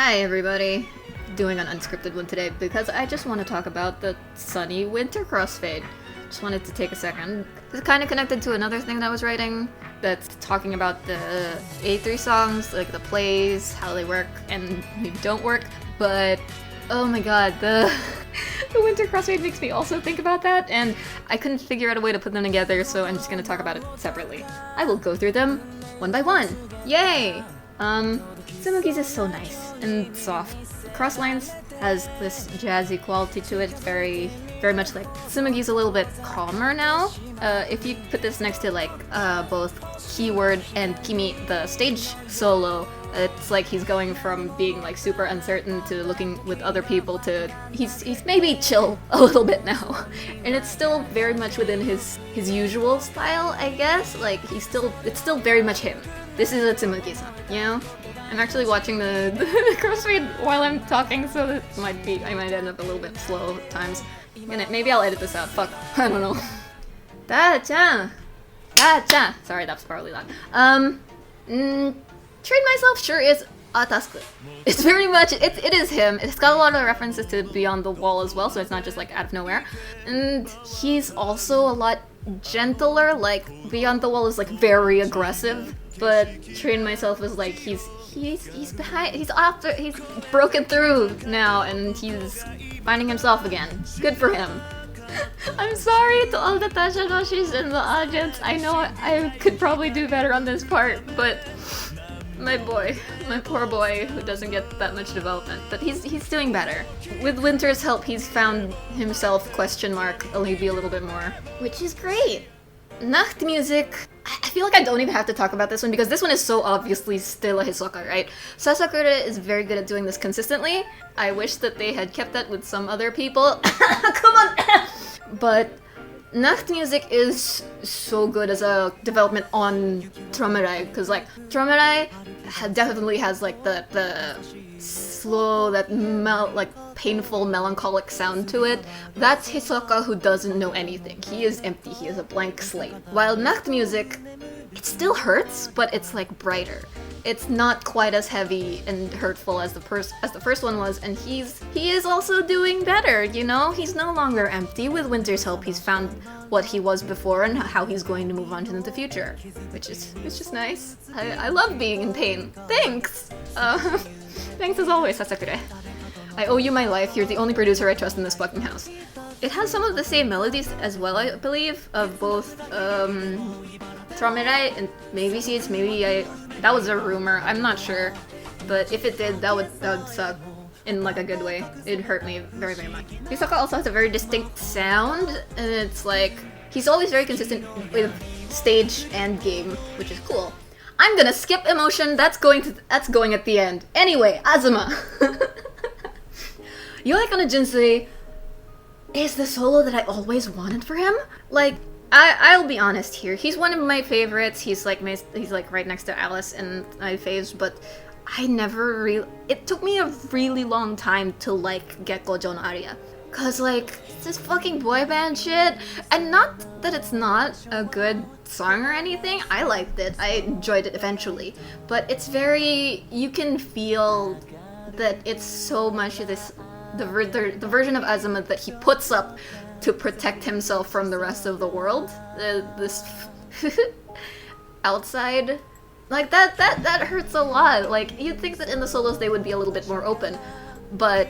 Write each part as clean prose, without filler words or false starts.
Hi everybody! Doing an unscripted one today because I just want to talk about the sunny winter crossfade. Just wanted to take a second. It's kind of connected to another thing that I was writing that's talking about the A3 songs, like the plays, how they work and don't work, but oh my god, the winter crossfade makes me also think about that, and I couldn't figure out a way to put them together, so I'm just gonna talk about it separately. I will go through them one by one. Yay! Tsumugi's is so nice and soft. Crosslines has this jazzy quality to it. It's very much like Tsumugi's a little bit calmer now. If you put this next to like both Keyword and Kimi, the stage solo, it's like he's going from being like super uncertain to looking with other people to he's maybe chill a little bit now, and it's still very much within his usual style, I guess. Like it's still very much him. This is a Tsumugi-san, you know? I'm actually watching the crossfade while I'm talking, so that I might end up a little bit slow at times. And maybe I'll edit this out. Fuck, I don't know. Da-chan! Da-chan! Sorry, that's probably loud. Train Myself sure is Atasku. It's very much, it is him. It's got a lot of references to Beyond the Wall as well, so it's not just like out of nowhere. And he's also a lot gentler. Like Beyond the Wall is like very aggressive, but Train Myself is like he's broken through now and he's finding himself again. Good for him. I'm sorry to all the Tashanoshis in the audience. I know I could probably do better on this part, but my poor boy who doesn't get that much development, but he's doing better. With Winter's help, he's found himself, maybe a little bit more, which is great. Nacht music. I feel like I don't even have to talk about this one because this one is so obviously still a Hisoka, right? Sasakura is very good at doing this consistently. I wish that they had kept that with some other people. Come on! But Nacht music is so good as a development on Tromerai, because like Tromerai definitely has like the slow, like painful, melancholic sound to it. That's Hisoka who doesn't know anything. He is empty. He is a blank slate. While Nacht music, it still hurts, but it's like brighter. It's not quite as heavy and hurtful as the first one was, and he is also doing better, you know? He's no longer empty. With Winter's help, he's found what he was before and how he's going to move on to the future, which is just nice. I love being in pain. Thanks! Thanks as always, Sasakure. I owe you my life. You're the only producer I trust in this fucking house. It has some of the same melodies as well, I believe, of both Tromerai and maybe Seeds. That was a rumor. I'm not sure, but if it did, that would suck in like a good way. It'd hurt me very much. Hisoka also has a very distinct sound, and it's like he's always very consistent with stage and game, which is cool. I'm gonna skip emotion. That's going at the end. Anyway, Azuma. Yoeko no Jinsei is the solo that I always wanted for him. Like, I'll be honest here. He's one of my favorites. He's like right next to Alice in my faves, but I never really. It took me a really long time to like get Gojo no Aria, cause like this fucking boy band shit. And not that it's not a good song or anything. I liked it. I enjoyed it eventually, but it's very. You can feel that it's so much of this. The version of Azuma that he puts up to protect himself from the rest of the world, this outside, like that hurts a lot. Like you'd think that in the solos they would be a little bit more open, but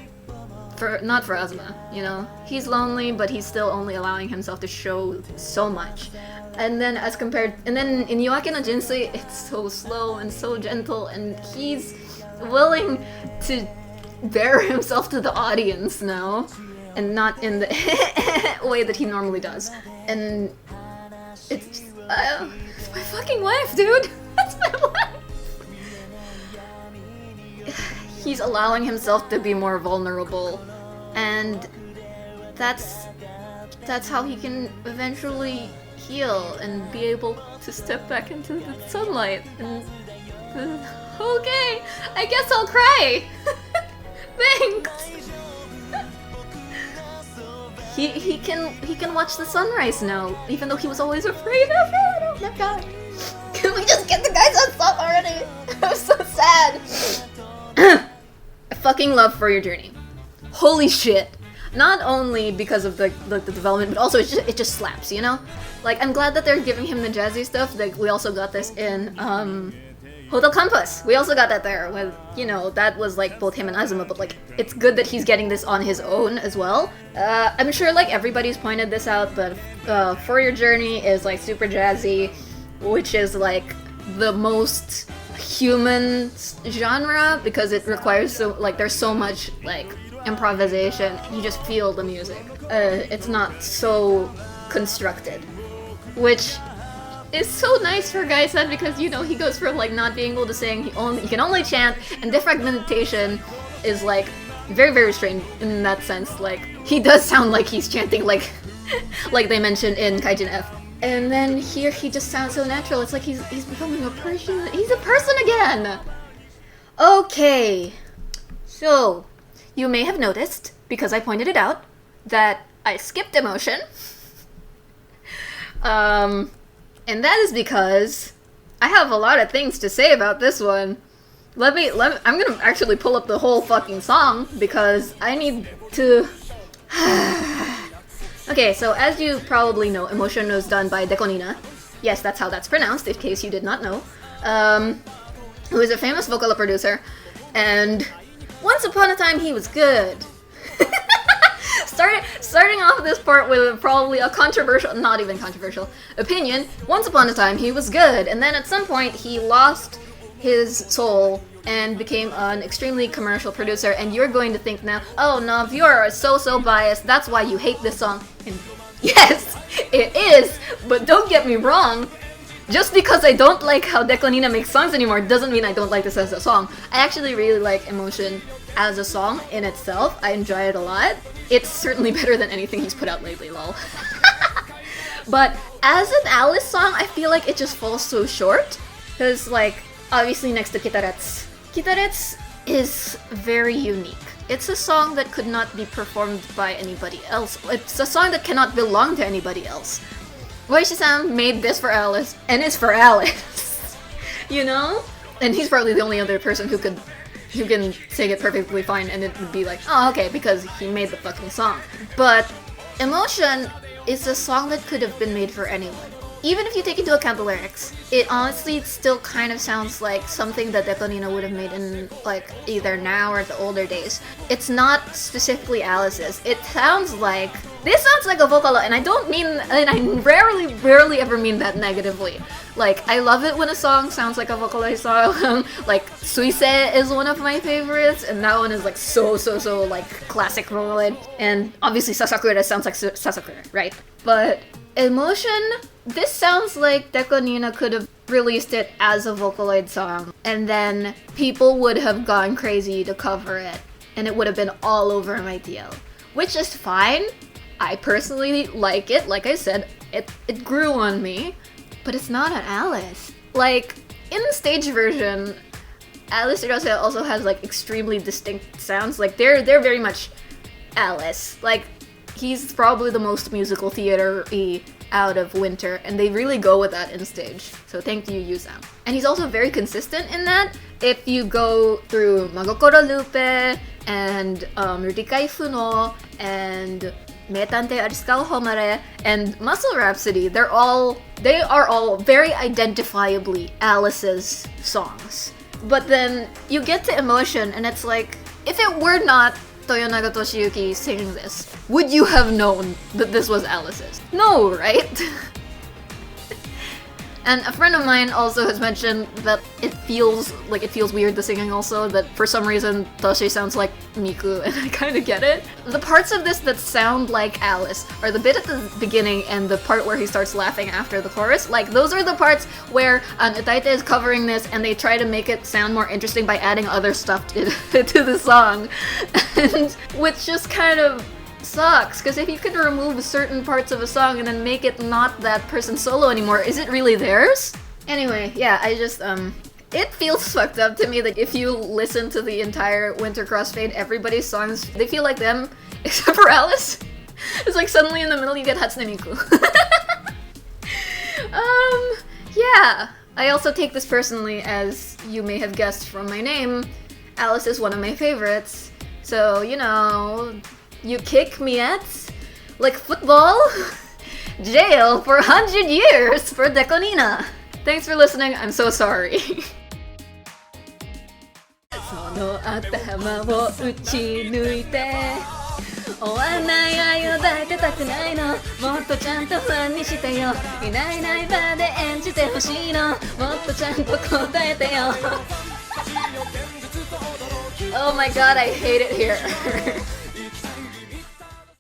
not for Azuma. You know, he's lonely, but he's still only allowing himself to show so much. And then in Yoake no Jinsei, it's so slow and so gentle, and he's willing to bare himself to the audience now, and not in the way that he normally does. And it's my fucking wife, dude. That's my wife. He's allowing himself to be more vulnerable, and that's how he can eventually heal and be able to step back into the sunlight. And okay, I guess I'll cry. Thanks! He can watch the sunrise now, even though he was always afraid of it. Oh my god. Can we just get the guys on stop already? I'm so sad. fucking love For Your Journey. Holy shit. Not only because of the development, but also it just slaps, you know? Like, I'm glad that they're giving him the jazzy stuff. Like, we also got this in Hotel Campus. We also got that there with, you know, that was like both him and Azuma, but like, it's good that he's getting this on his own as well. I'm sure like everybody's pointed this out, but For Your Journey is like super jazzy, which is like the most human genre because it requires so like there's so much like improvisation. You just feel the music. It's not so constructed, which is so nice for Guy said because, you know, he goes from like not being able to sing, he can only chant, and defragmentation is like very, very strange in that sense. Like, he does sound like he's chanting like like they mentioned in Kaijin F. And then here he just sounds so natural. It's like he's becoming a person. He's a person again! Okay. So, you may have noticed, because I pointed it out, that I skipped emotion. And that is because I have a lot of things to say about this one. I'm gonna actually pull up the whole fucking song because I need to... Okay, so as you probably know, Emotion was done by Dekonina. Yes, that's how that's pronounced, in case you did not know. Who is a famous vocal producer, and once upon a time he was good. Starting off this part with probably a controversial, not even controversial, opinion. Once upon a time he was good, and then at some point he lost his soul and became an extremely commercial producer, and you're going to think now, oh no, you are so biased, that's why you hate this song. And yes, it is, but don't get me wrong, just because I don't like how Dekonina makes songs anymore doesn't mean I don't like this as a song. I actually really like Emotion as a song in itself. I enjoy it a lot. It's certainly better than anything he's put out lately, lol. But as an Alice song, I feel like it just falls so short, because like, obviously next to Kitarets. Kitarets is very unique. It's a song that could not be performed by anybody else. It's a song that cannot belong to anybody else. Oishi-san made this for Alice, and it's for Alice. You know? And he's probably the only other person who can sing it perfectly fine, and it would be like, oh, okay, because he made the fucking song. But Emotion is a song that could have been made for anyone. Even if you take into account the lyrics, it honestly still kind of sounds like something that Dekonina would have made in like either now or the older days. It's not specifically Alice's. It sounds like, this sounds like a Vocaloid, and I don't mean, and I rarely ever mean that negatively. Like, I love it when a song sounds like a Vocaloid song. Like, Suise is one of my favorites, and that one is like so like classic Vocaloid. And obviously Sasakura sounds like Sasakura, right? But Emotion, this sounds like Dekonina could have released it as a Vocaloid song, and then people would have gone crazy to cover it, and it would have been all over my TL. Which is fine. I personally like it. Like I said, it grew on me, but it's not an Alice. Like, in the stage version, Alice Hirose also has like extremely distinct sounds. Like, they're very much Alice. Like, he's probably the most musical theater-y out of Winter, and they really go with that in stage. So thank you, Yuzam. And he's also very consistent in that. If you go through Magokoro Lupe and Rikai Funo and Metante Arisukao Homare and Muscle Rhapsody, they are all very identifiably Alice's songs. But then you get to Emotion, and it's like, if it were not Toyonaga Toshiyuki singing this, would you have known that this was Alice's? No, right? And a friend of mine also has mentioned that it feels weird, the singing also, that for some reason Toshi sounds like Miku, and I kinda get it. The parts of this that sound like Alice are the bit at the beginning and the part where he starts laughing after the chorus. Like, those are the parts where Utaite is covering this and they try to make it sound more interesting by adding other stuff to the song. And which just kind of sucks, because if you could remove certain parts of a song and then make it not that person's solo anymore, is it really theirs? Anyway, yeah, I just, it feels fucked up to me that if you listen to the entire Winter Crossfade, everybody's songs, they feel like them, except for Alice. It's like suddenly in the middle you get Hatsune Miku. Yeah. I also take this personally, as you may have guessed from my name, Alice is one of my favorites. So, you know, you kick me at, like football? Jail for 100 years for Deconina. Thanks for listening, I'm so sorry. その頭を打ち抜いて終わんない愛を抱いてたくないのもっとちゃんとファンにしてよいないいない場で演じてほしいのもっとちゃんと答えてよ Oh my god, I hate it here